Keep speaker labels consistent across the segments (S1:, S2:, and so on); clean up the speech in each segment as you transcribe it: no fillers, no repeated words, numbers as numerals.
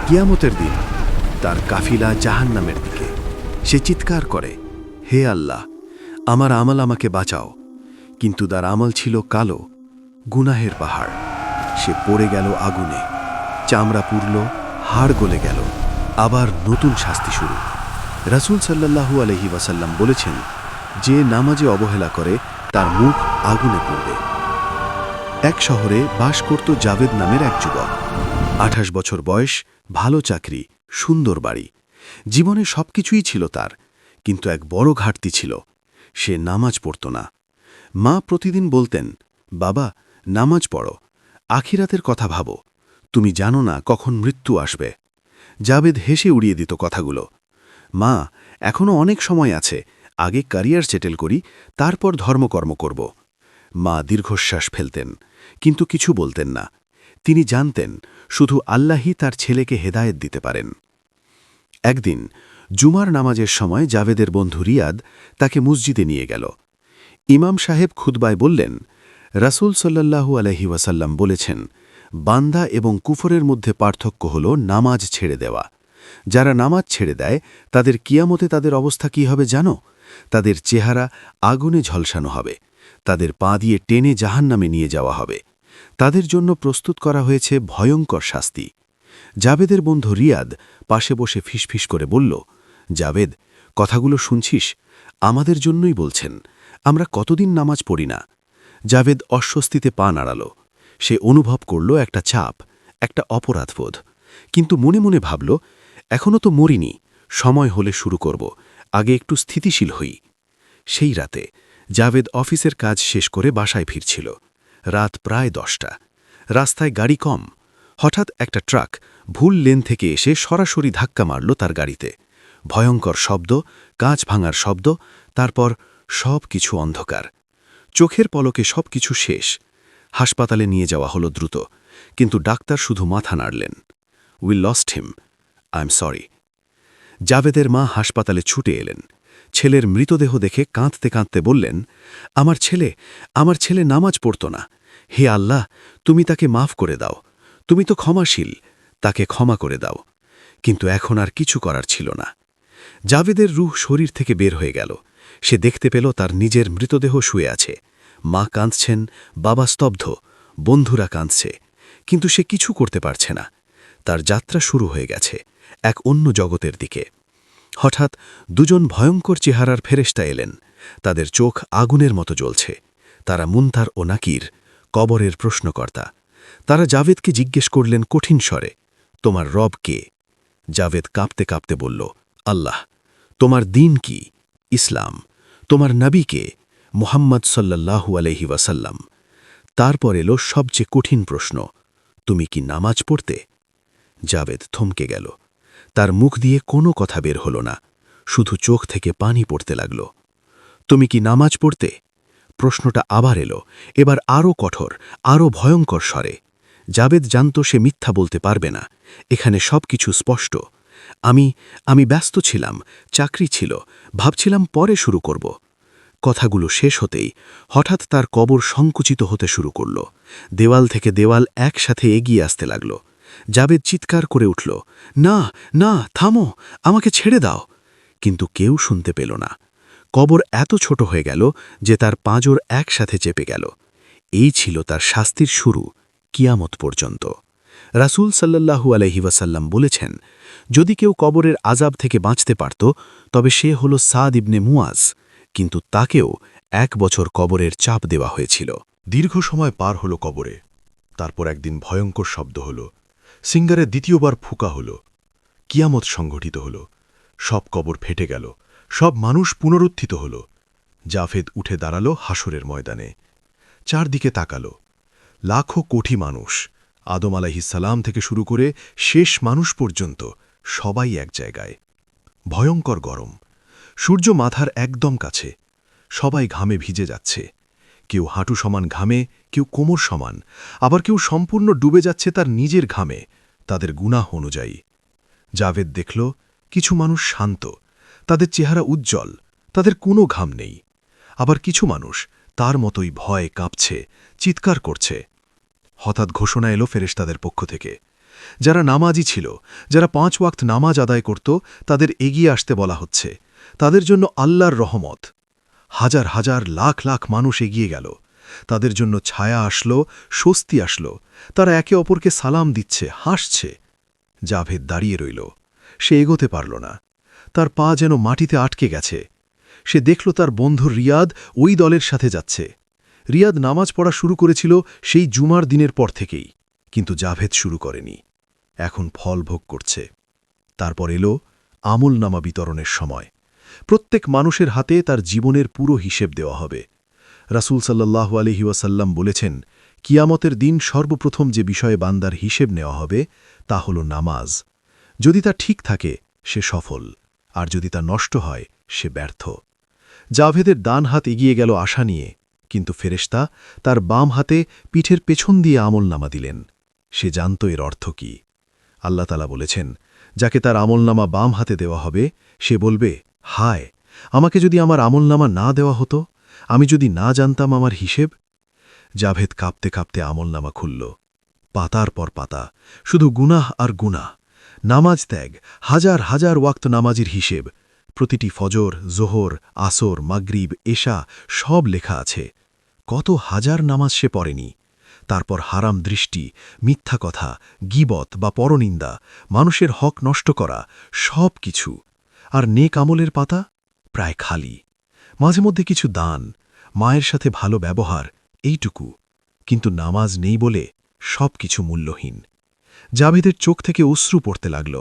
S1: কিয়ামতের দিন তার কাফিলা জাহান্নামের দিকে। সে চিৎকার করে, হে আল্লাহ, আমার আমল আমাকে বাঁচাও। কিন্তু তার আমল ছিল কালো, গুনাহের পাহাড়। সে পড়ে গেল আগুনে, চামড়া পুড়ল, হাড় গলে গেল। আবার নতুন শাস্তি শুরু। রাসূল সাল্লাল্লাহু আলাইহি ওয়াসাল্লাম বলেছেন, যে নামাজে অবহেলা করে তার মুখ আগুনে পুড়বে। এক শহরে বাস করত জাভেদ নামের এক যুবক। 28 বছর বয়স, ভালো চাকরি, সুন্দর বাড়ি। জীবনে সবকিছুই ছিল তার, কিন্তু এক বড় ঘাটতি ছিল, সে নামাজ পড়ত না। মা প্রতিদিন বলতেন, বাবা, নামাজ পড়ো, আখিরাতের কথা ভাবো, তুমি জানো না কখন মৃত্যু আসবে। জাভেদ হেসে উড়িয়ে দিত কথাগুলো। মা, এখনো অনেক সময় আছে, আগে ক্যারিয়ার সেটেল করি, তারপর ধর্মকর্ম করব। মা দীর্ঘশ্বাস ফেলতেন, কিন্তু কিছু বলতেন না। তিনি জানতেন শুধু আল্লাহই তার ছেলেকে হেদায়েত দিতে পারেন। একদিন জুমার নামাজের সময় জাভেদের বন্ধু রিয়াদ তাকে মসজিদে নিয়ে গেল। ইমাম সাহেব খুতবায় বললেন, রাসূল সাল্লাল্লাহু আলাইহি ওয়াসাল্লাম বলেছেন, বান্দা এবং কুফরের মধ্যে পার্থক্য হল নামাজ ছেড়ে দেওয়া। যারা নামাজ ছেড়ে দেয় তাদের কিয়ামতে তাদের অবস্থা কী হবে জানো? তাদের চেহারা আগুনে ঝলসানো হবে, তাদের পা দিয়ে টেনে জাহান্নামে নিয়ে যাওয়া হবে। তাদের জন্য প্রস্তুত করা হয়েছে ভয়ঙ্কর শাস্তি। জাভেদের বন্ধু রিয়াদ পাশে বসে ফিসফিস করে বলল, জাভেদ, কথাগুলো শুনছিস? আমাদের জন্যই বলছেন, আমরা কতদিন নামাজ পড়ি না। জাভেদ অস্বস্তিতে পা নাড়াল। সে অনুভব করল একটা চাপ, একটা অপরাধবোধ। কিন্তু মনে মনে ভাবল, এখনও তো মরিনি, সময় হলে শুরু করব, আগে একটু স্থিতিশীল হই। সেই রাতে জাভেদ অফিসের কাজ শেষ করে বাসায় ফিরছিল। রাত প্রায় 10টা। রাস্তায় গাড়ি কম। হঠাৎ একটা ট্রাক ভুল লেন থেকে এসে সরাসরি ধাক্কা মারল তার গাড়িতে। ভয়ঙ্কর শব্দ, কাঁচ ভাঙার শব্দ, তারপর সব কিছু অন্ধকার। চোখের পলকে সব কিছু শেষ। হাসপাতালে নিয়ে যাওয়া হলো দ্রুত, কিন্তু ডাক্তার শুধু মাথা নাড়লেন। We lost him, I am sorry. জাভেদের মা হাসপাতালে ছুটে এলেন। ছেলের মৃতদেহ দেখে কাঁদতে কাঁদতে বললেন, আমার ছেলে নামাজ পড়ত না। হে আল্লাহ, তুমি তাকে মাফ করে দাও, তুমি তো ক্ষমাশীল, তাকে ক্ষমা করে দাও। কিন্তু এখন আর কিছু করার ছিল না। জাভেদের রূহ শরীর থেকে বের হয়ে গেল। সে দেখতে পেল তার নিজের মৃতদেহ শুয়ে আছে। মা কাঁদছেন, বাবা স্তব্ধ, বন্ধুরা কাঁদছে, কিন্তু সে কিছু করতে পারছে না। তার যাত্রা শুরু হয়ে গেছে এক অন্য জগতের দিকে। হঠাৎ দুজন ভয়ঙ্কর চেহারার ফেরেশতা এলেন। তাদের চোখ আগুনের মতো জ্বলছে। তারা মুনতার ও নাকির, কবরের প্রশ্নকর্তা। তারা জাভেদকে জিজ্ঞেস করলেন কঠিন স্বরে, তোমার রব কে? জাভেদ কাঁপতে কাঁপতে বলল, আল্লাহ। তোমার দিন কি? ইসলাম। তোমার নবী কে? মুহাম্মদ সাল্লাল্লাহু আলাইহি ওয়াসাল্লাম। তারপর এলো সবচেয়ে কঠিন প্রশ্ন, তুমি কি নামাজ পড়তে? জাভেদ থমকে গেল। তার মুখ দিয়ে কোনো কথা বের হল না, শুধু চোখ থেকে পানি পড়তে লাগল। তুমি কি নামাজ পড়তে? প্রশ্নটা আবার এলো, এবার আরও কঠোর, আরও ভয়ঙ্কর স্বরে। জাভেদ জানত সে মিথ্যা বলতে পারবে না। এখানে সব কিছু স্পষ্ট। আমি ব্যস্ত ছিলাম, চাকরি ছিল, ভাবছিলাম পরে শুরু করব। কথাগুলো শেষ হতেই হঠাৎ তার কবর সংকুচিত হতে শুরু করল। দেওয়াল থেকে দেওয়াল একসাথে এগিয়ে আসতে লাগল। জাভেদ চিৎকার করে উঠল, না, না, থামো, আমাকে ছেড়ে দাও। কিন্তু কেউ শুনতে পেল না। কবর এত ছোট হয়ে গেল যে তার পাঁজর একসাথে চেপে গেল। এই ছিল তার শাস্তির শুরু, কিয়ামত পর্যন্ত। রাসূল সাল্লাল্লাহু আলাইহি ওয়াসাল্লাম বলেছেন, যদি কেউ কবরের আযাব থেকে বাঁচতে পারত তবে সে হল সাদ ইবনে মুয়াজ, কিন্তু তাকেও 1 বছর কবরের চাপ দেওয়া হয়েছিল।
S2: দীর্ঘ সময় পার হল কবরে। তারপর একদিন ভয়ঙ্কর শব্দ হল। সিঙ্গারের দ্বিতীয়বার ফুঁকা হল। কিয়ামত সংঘটিত হল। সব কবর ফেটে গেল, সব মানুষ পুনরুত্থিত হল। জাভেদ উঠে দাঁড়াল হাসরের ময়দানে। চারদিকে তাকাল। লাখো কোটি মানুষ, আদম আলাইহিসসালাম থেকে শুরু করে শেষ মানুষ পর্যন্ত, সবাই এক জায়গায়। ভয়ঙ্কর গরম। সূর্য মাথার একদম কাছে। সবাই ঘামে ভিজে যাচ্ছে। কেউ হাঁটু সমান ঘামে, কেউ কোমর সমান, আবার কেউ সম্পূর্ণ ডুবে যাচ্ছে তার নিজের ঘামে, তাদের গুনাহ অনুযায়ী। জাভেদ দেখল, কিছু মানুষ শান্ত, তাদের চেহারা উজ্জ্বল, তাদের কোনো ঘাম নেই। আবার কিছু মানুষ তার মতোই ভয়ে কাঁপছে, চিৎকার করছে। হঠাৎ ঘোষণা এলো ফেরেশতাদের পক্ষ থেকে, যারা নামাজি ছিল, যারা 5 ওয়াক্ত নামাজ আদায় করত, তাদের এগিয়ে আসতে বলা হচ্ছে। তাদের জন্য আল্লাহর রহমত। হাজার হাজার লাখ লাখ মানুষ এগিয়ে গেল। তাদের জন্য ছায়া আসলো, স্বস্তি আসলো। তারা একে অপরকে সালাম দিচ্ছে, হাসছে। জাভেদ দাঁড়িয়ে রইল। সে এগোতে পারল না। তার পা যেন মাটিতে আটকে গেছে। সে দেখল তার বন্ধু রিয়াদ ওই দলের সাথে যাচ্ছে। রিয়াদ নামাজ পড়া শুরু করেছিল সেই জুমার দিনের পর থেকেই, কিন্তু জাভেদ শুরু করেনি। এখন ফল ভোগ করছে। তারপর এলো আমলনামা বিতরণের সময়। প্রত্যেক মানুষের হাতে তার জীবনের পুরো হিসেব দেওয়া হবে। রাসূল সাল্লাল্লাহু আলাইহি ওয়াসাল্লাম বলেছেন, কিয়ামতের দিন সর্বপ্রথম যে বিষয়ে বান্দার হিসেব নেওয়া হবে তা হল নামাজ। যদি তা ঠিক থাকে সে সফল, আর যদি তা নষ্ট হয় সে ব্যর্থ। জাভেদের ডান হাত এগিয়ে গেল আশা নিয়ে, কিন্তু ফেরেশতা তার বাম হাতে পিঠের পেছন দিয়ে আমলনামা দিলেন। সে জানত এর অর্থ কি। আল্লাহ তাআলা বলেছেন, যাকে তার আমলনামা বাম হাতে দেওয়া হবে সে বলবে, হায়, আমাকে যদি আমার আমলনামা না দেওয়া হতো, আমি যদি না জানতাম আমার হিসেব। জাভেদ কাঁপতে কাঁপতে আমলনামা খুলল। পাতার পর পাতা, শুধু গুনাহ আর গুনাহ। নামাজ ত্যাগ, হাজার হাজার ওয়াক্ত নামাজির হিসেব। প্রতিটি ফজর, জোহর, আসর, মাগরিব, এশা সব লেখা আছে। কত হাজার নামাজ সে পড়েনি। তারপর হারাম দৃষ্টি, মিথ্যা কথা, গীবত বা পরনিন্দা, মানুষের হক নষ্ট করা, সব কিছু। আর নেক আমলের পাতা প্রায় খালি। মাঝে মধ্যে কিছু দান, মায়ের সাথে ভালো ব্যবহার, এইটুকু। কিন্তু নামাজ নেই বলে সব কিছু মূল্যহীন। জাভেদের চোখ থেকে অশ্রু পড়তে লাগল,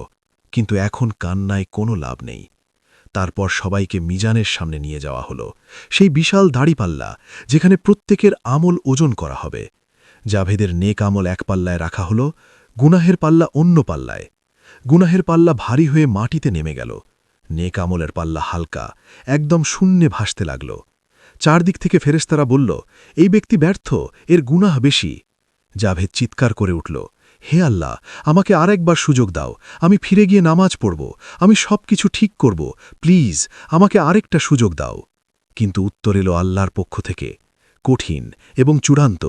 S2: কিন্তু এখন কান্নায় কোনো লাভ নেই। তারপর সবাইকে মিজানের সামনে নিয়ে যাওয়া হলো, সেই বিশাল দাড়িপাল্লা যেখানে প্রত্যেকের আমল ওজন করা হবে। জাভেদের নেক আমল এক পাল্লায় রাখা হলো, গুনাহের পাল্লা অন্য পাল্লায়। গুনাহের পাল্লা ভারী হয়ে মাটিতে নেমে গেল। নেক আমলের পাল্লা হালকা, একদম শূন্যে ভাসতে লাগল। চারদিক থেকে ফেরেশতারা বলল, এই ব্যক্তি ব্যর্থ, এর গুনাহ বেশি। জাভেদ চিৎকার করে উঠল, হে আল্লাহ, আমাকে আরেকবার সুযোগ দাও। আমি ফিরে গিয়ে নামাজ পড়ব, আমি সব কিছু ঠিক করব, প্লিজ আমাকে আরেকটা সুযোগ দাও। কিন্তু উত্তর এলো আল্লাহর পক্ষ থেকে, কঠিন এবং চূড়ান্ত।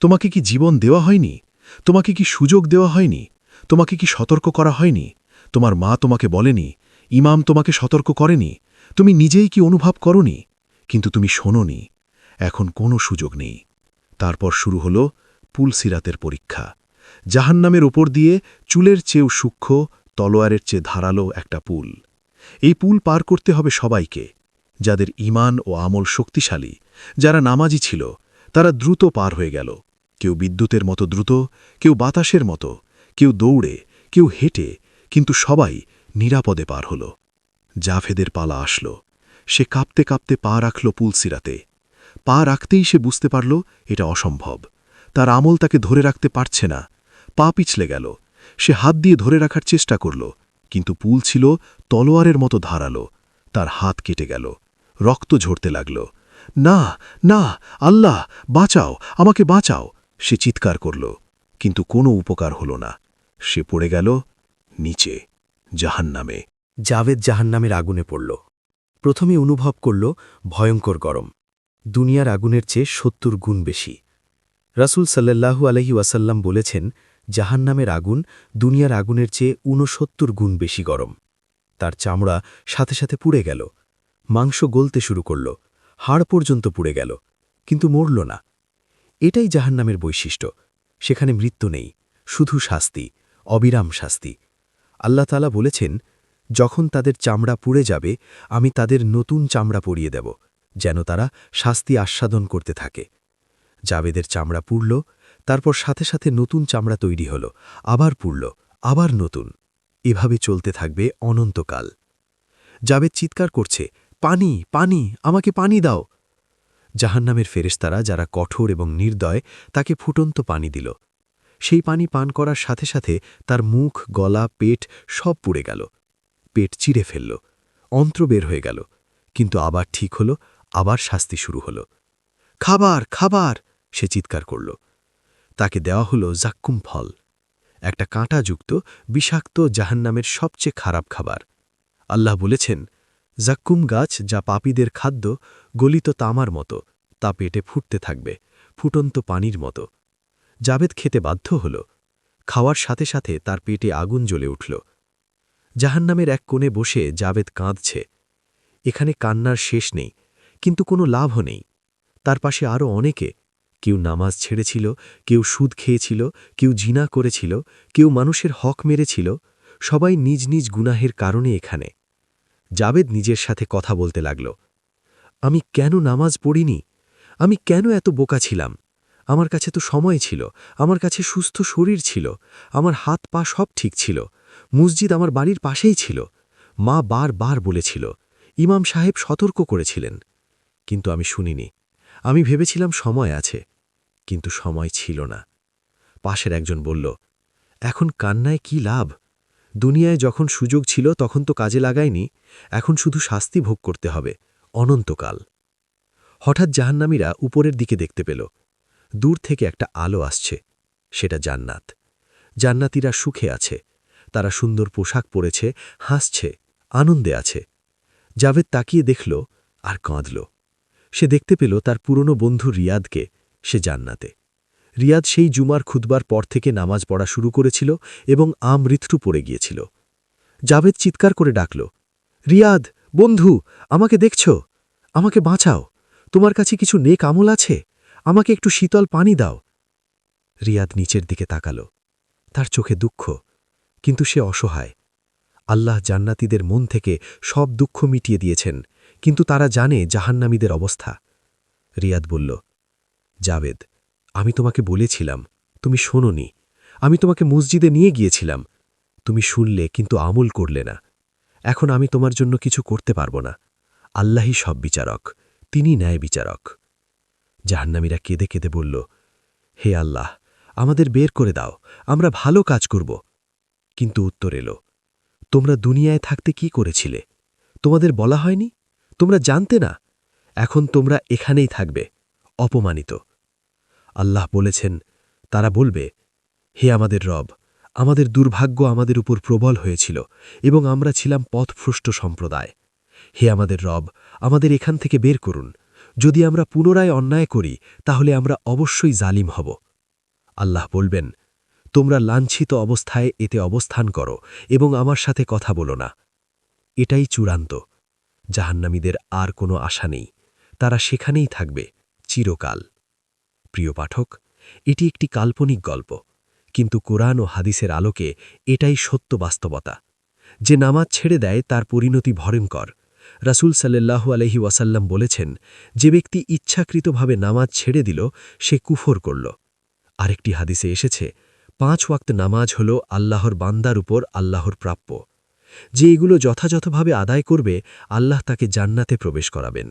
S2: তোমাকে কি জীবন দেওয়া হয়নি? তোমাকে কি সুযোগ দেওয়া হয়নি? তোমাকে কি সতর্ক করা হয়নি? তোমার মা তোমাকে বলেনি? ইমাম তোমাকে সতর্ক করেনি? তুমি নিজেই কি অনুভব করনি? কিন্তু তুমি শোনোনি। এখন কোনো সুযোগ নেই। তারপর শুরু হল পুলসিরাতের পরীক্ষা। জাহান্নামের ওপর দিয়ে চুলের চেয়েও সূক্ষ্ম, তলোয়ারের চেয়ে ধারালো একটা পুল। এই পুল পার করতে হবে সবাইকে। যাদের ঈমান ও আমল শক্তিশালী, যারা নামাজি ছিল, তারা দ্রুত পার হয়ে গেল। কেউ বিদ্যুতের মতো দ্রুত, কেউ বাতাসের মতো, কেউ দৌড়ে, কেউ হেঁটে, কিন্তু সবাই নিরাপদে পার হল। জাভেদের পালা আসল। সে কাঁপতে কাঁপতে পা রাখল পুলসিরাতে। পা রাখতেই সে বুঝতে পারল এটা অসম্ভব। তার আমল তাকে ধরে রাখতে পারছে না। পা পিছলে গেল। সে হাত দিয়ে ধরে রাখার চেষ্টা করল, কিন্তু পুল ছিল তলোয়ারের মতো ধারালো। তার হাত কেটে গেল, রক্ত ঝরতে লাগল। না, না, আল্লাহ বাঁচাও, আমাকে বাঁচাও, সে চিৎকার করল, কিন্তু কোনো উপকার হল না। সে পড়ে গেল নিচে, জাহান্নামে।
S3: জাভেদ জাহান্নামের আগুনে পড়ল। প্রথমে অনুভব করল ভয়ঙ্কর গরম, দুনিয়ার আগুনের চেয়ে ৭০ গুণ বেশি। রাসূল সাল্লাল্লাহু আলাইহি ওয়াসাল্লাম বলেছেন, জাহান্নামের আগুন দুনিয়ার আগুনের চেয়ে ৬৯ গুণ বেশি গরম। তার চামড়া সাথে সাথে পুড়ে গেল, মাংস গলতে শুরু করল, হাড় পর্যন্ত পুড়ে গেল, কিন্তু মরল না। এটাই জাহান্নামের বৈশিষ্ট্য। সেখানে মৃত্যু নেই, শুধু শাস্তি, অবিরাম শাস্তি। আল্লাহ তাআলা বলেছেন, যখন তাদের চামড়া পুড়ে যাবে, আমি তাদের নতুন চামড়া পরিয়ে দেব, যেন তারা শাস্তি আস্বাদন করতে থাকে। জাভেদের চামড়া পুড়ল, তারপর সাথে সাথে নতুন চামড়া তৈরি হল, আবার পুড়ল, আবার নতুন। এভাবে চলতে থাকবে অনন্তকাল। জাভেদ চিৎকার করছে, পানি, পানি, আমাকে পানি দাও। জাহান্নামের ফেরেশতারা, যারা কঠোর এবং নির্দয়, তাকে ফুটন্ত পানি দিল। সেই পানি পান করার সাথে সাথে তার মুখ, গলা, পেট সব পুড়ে গেল। পেট চিরে ফেলল, অন্ত্র বের হয়ে গেল, কিন্তু আবার ঠিক হল, আবার শাস্তি শুরু হল। খাবার, খাবার, সে চিৎকার করল। তাকে দেওয়া হল জাক্কুম ফল, একটা কাঁটাযুক্ত বিষাক্ত জাহান্নামের সবচেয়ে খারাপ খাবার। আল্লাহ বলেছেন, জাক্কুম গাছ, যা পাপীদের খাদ্য, গলিত তামার মতো, তা পেটে ফুটতে থাকবে, ফুটন্ত পানির মতো। জাভেদ খেতে বাধ্য হল, খাওয়ার সাথে সাথে তার পেটে আগুন জ্বলে উঠল। জাহান্নামের এক কোণে বসে জাবেদ কাঁদছে। এখানে কান্নার শেষ নেই, কিন্তু কোনো লাভও নেই। তার পাশে আরও অনেকে, কেউ নামাজ ছেড়েছিল, কেউ সুদ খেয়েছিল, কেউ জিনা করেছিল, কেউ মানুষের হক মেরেছিল, সবাই নিজ নিজ গুনাহের কারণে এখানে। জাবেদ নিজের সাথে কথা বলতে লাগল, আমি কেন নামাজ পড়িনি? আমি কেন এত বোকা ছিলাম? আমার কাছে তো সময় ছিল, আমার কাছে সুস্থ শরীর ছিল, আমার হাত পা সব ঠিক ছিল, মসজিদ আমার বাড়ির পাশেই ছিল, মা বার বলেছিল, ইমাম সাহেব সতর্ক করেছিলেন, কিন্তু আমি শুনিনি। আমি ভেবেছিলাম সময় আছে, কিন্তু সময় ছিল না। পাশের একজন বলল, এখন কান্নায় কি লাভ? দুনিয়ায় যখন সুযোগ ছিল তখন তো কাজে লাগায়নি, এখন শুধু শাস্তি ভোগ করতে হবে অনন্তকাল। হঠাৎ জাহান্নামীরা উপরের দিকে দেখতে পেল, দূর থেকে একটা আলো আসছে, সেটা জান্নাত। জান্নাতীরা সুখে আছে, তারা সুন্দর পোশাক পরেছে, হাসছে, আনন্দে আছে। জাভেদ তাকিয়ে দেখল আর কাঁদল। সে দেখতে পেল তার পুরনো বন্ধু রিয়াদকে, সে জান্নাতে। রিয়াদ সেই জুমার খুতবার পর থেকে নামাজ পড়া শুরু করেছিল এবং আমৃত্যু পড়ে গিয়েছিল। জাভেদ চিৎকার করে ডাকল, রিয়াদ বন্ধু, আমাকে দেখছ? আমাকে বাঁচাও, তোমার কাছে কিছু নেক আমল আছে? আমাকে একটু শীতল পানি দাও। রিয়াদ নিচের দিকে তাকাল, তার চোখে দুঃখ, কিন্তু সে অসহায়। আল্লাহ জান্নাতীদের মন থেকে সব দুঃখ মিটিয়ে দিয়েছেন, কিন্তু তারা জানে জাহান্নামীদের অবস্থা। রিয়াদ বলল, জাভেদ, আমি তোমাকে বলেছিলাম, তুমি শোনোনি। আমি তোমাকে মসজিদে নিয়ে গিয়েছিলাম, তুমি শুনলে কিন্তু আমল করলে না। এখন আমি তোমার জন্য কিছু করতে পারব না। আল্লাহই সব বিচারক, তিনি ন্যায় বিচারক। জাহান্নামীরা কেঁদে কেঁদে বলল, হে আল্লাহ, আমাদের বের করে দাও, আমরা ভালো কাজ করব। কিন্তু উত্তর এলো, তোমরা দুনিয়ায় থাকতে কি করেছিলে? তোমাদের বলা হয়নি? তোমরা জানতে না? এখন তোমরা এখানেই থাকবে, অপমানিত। আল্লাহ বলেছেন, তারা বলবে, হে আমাদের রব, আমাদের দুর্ভাগ্য আমাদের উপর প্রবল হয়েছিল এবং আমরা ছিলাম পথভ্রষ্ট সম্প্রদায়। হে আমাদের রব, আমাদের এখান থেকে বের করুন। যদি আমরা পুনরায় অন্যায় করি তাহলে আমরা অবশ্যই জালিম হব। আল্লাহ বলবেন, তোমরা লাঞ্ছিত অবস্থায় এতে অবস্থান করো এবং আমার সাথে কথা বলো না। এটাই চূড়ান্ত। জাহান্নামীদের আর কোনো আশা নেই, তারা সেখানেই থাকবে চিরকাল। প্রিয় পাঠক, এটি একটি কাল্পনিক গল্প, কিন্তু কোরআন ও হাদিসের আলোকে এটাই সত্য বাস্তবতা। যে নামাজ ছেড়ে দেয় তার পরিণতি ভয়ঙ্কর। রাসূল সাল্লাল্লাহু আলাইহি ওয়াসাল্লাম বলেছেন, যে ব্যক্তি ইচ্ছাকৃতভাবে নামাজ ছেড়ে দিল সে কুফর করল। আরেকটি হাদিসে এসেছে, 5 ওয়াক্ত নামাজ হল আল্লাহর বান্দার উপর আল্লাহর প্রাপ্য। যে এগুলো যথাযথভাবে আদায় করবে আল্লাহ তাকে জান্নাতে প্রবেশ করাবেন।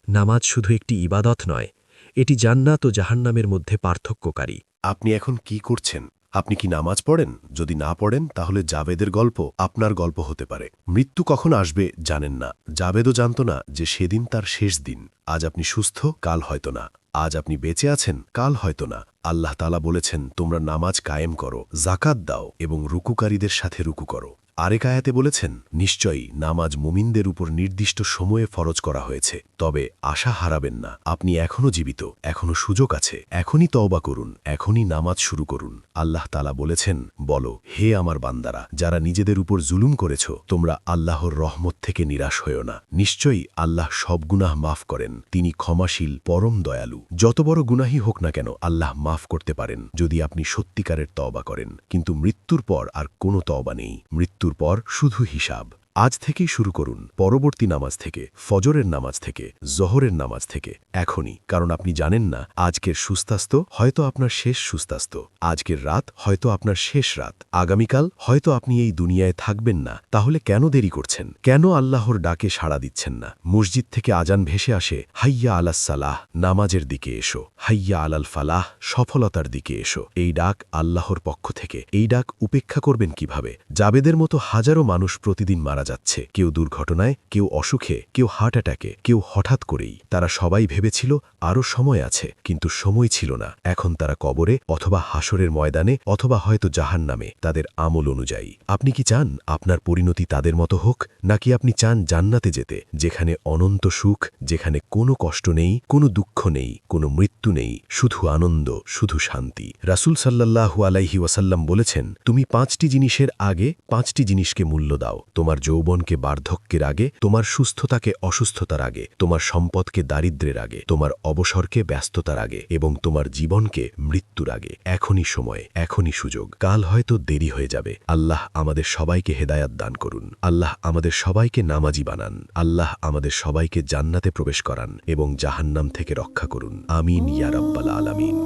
S3: নামাজ শুধু একটি ইবাদত নয়, এটি জান্নাত ও জাহান্নামের মধ্যে পার্থক্যকারী।
S4: আপনি এখন কি করছেন? আপনি কি নামাজ পড়েন? যদি না পড়েন তাহলে জাবেদের গল্প আপনার গল্প হতে পারে। মৃত্যু কখন আসবে জানেন না। জাবেদও জানত না যে সেদিন তার শেষ দিন। আজ আপনি সুস্থ, কাল হয়তো না। আজ আপনি বেঁচে আছেন, কাল হয়তো না। আল্লাহ তাআলা বলেছেন, তোমরা নামাজ কায়েম করো, জাকাত দাও এবং রুকুকারীদের সাথে রুকু করো। আরেক আয়াতে বলেছেন, নিশ্চয়ই নামাজ মুমিনদের উপর নির্দিষ্ট সময়ে ফরজ করা হয়েছে। তবে আশা হারাবেন না, আপনি এখনও জীবিত, এখনও সুযোগ আছে, এখনই তওবা করুন, এখনই নামাজ শুরু করুন। আল্লাহ তাআলা বলেছেন, বলো, হে আমার বান্দারা, যারা নিজেদের উপর জুলুম করেছ, তোমরা আল্লাহর রহমত থেকে নিরাশ হইও না। নিশ্চয়ই আল্লাহ সব গুনাহ মাফ করেন, তিনি ক্ষমাশীল, পরম দয়ালু। যত বড় গুনাহই হোক না কেন আল্লাহ মাফ করতে পারেন, যদি আপনি সত্যিকারের তওবা করেন। কিন্তু মৃত্যুর পর আর কোনো তওবা নেই। মৃত্যুর পর শুধু হিসাব। আজ থেকেই শুরু করুন, পরবর্তী নামাজ থেকে, ফজরের নামাজ থেকে, জোহরের নামাজ থেকে, এখনই। কারণ আপনি জানেন না, আজকের সুস্বাস্থ্য হয়তো আপনার শেষ সুস্বাস্থ্য, আজকের রাত হয়তো আপনার শেষ রাত, আগামীকাল হয়তো আপনি এই দুনিয়ায় থাকবেন না। তাহলে কেন দেরি করছেন? কেন আল্লাহর ডাকে সাড়া দিচ্ছেন না? মসজিদ থেকে আজান ভেসে আসে, হাইয়া আলাস সালাহ, নামাজের দিকে এসো, হাইয়া আলাল ফালাহ, সফলতার দিকে এসো। এই ডাক আল্লাহর পক্ষ থেকে। এই ডাক উপেক্ষা করবেন কিভাবে? জাবেদের মতো হাজারো মানুষ প্রতিদিন মারা যাচ্ছে, কেউ দুর্ঘটনায়, কেউ অসুখে, কেউ হার্ট অ্যাটাকে, কেউ হঠাৎ করেই। তারা সবাই ভেবেছিল আরও সময় আছে, কিন্তু সময় ছিল না। এখন তারা কবরে অথবা হাসরের ময়দানে অথবা হয়তো জাহান্নামে, তাদের আমল অনুযায়ী। আপনি কি চান আপনার পরিণতি তাদের মতো হোক, নাকি আপনি চান জান্নাতে যেতে, যেখানে অনন্ত সুখ, যেখানে কোনো কষ্ট নেই, কোনো দুঃখ নেই, কোনো মৃত্যু নেই, শুধু আনন্দ, শুধু শান্তি? রাসূল সাল্লাল্লাহু আলাইহি ওয়াসাল্লাম বলেছেন, তুমি 5টি জিনিসের আগে 5টি জিনিসকে মূল্য দাও। তোমার যৌবনকে বার্ধক্যের আগে, তোমার সুস্থতাকে অসুস্থতার আগে, তোমার সম্পদকে দারিদ্র্যের আগে, তোমার অবসরকে ব্যস্ততার আগে এবং তোমার জীবনকে মৃত্যুর আগে। এখনই সময়, এখনই সুযোগ। কাল হয়তো দেরি হয়ে যাবে। আল্লাহ আমাদের সবাইকে হেদায়াত দান করুন। আল্লাহ আমাদের সবাইকে নামাজি বানান। আল্লাহ আমাদের সবাইকে জান্নাতে প্রবেশ করান এবং জাহান্নাম থেকে রক্ষা করুন। আমিন ইয়া রাব্বাল আলামিন।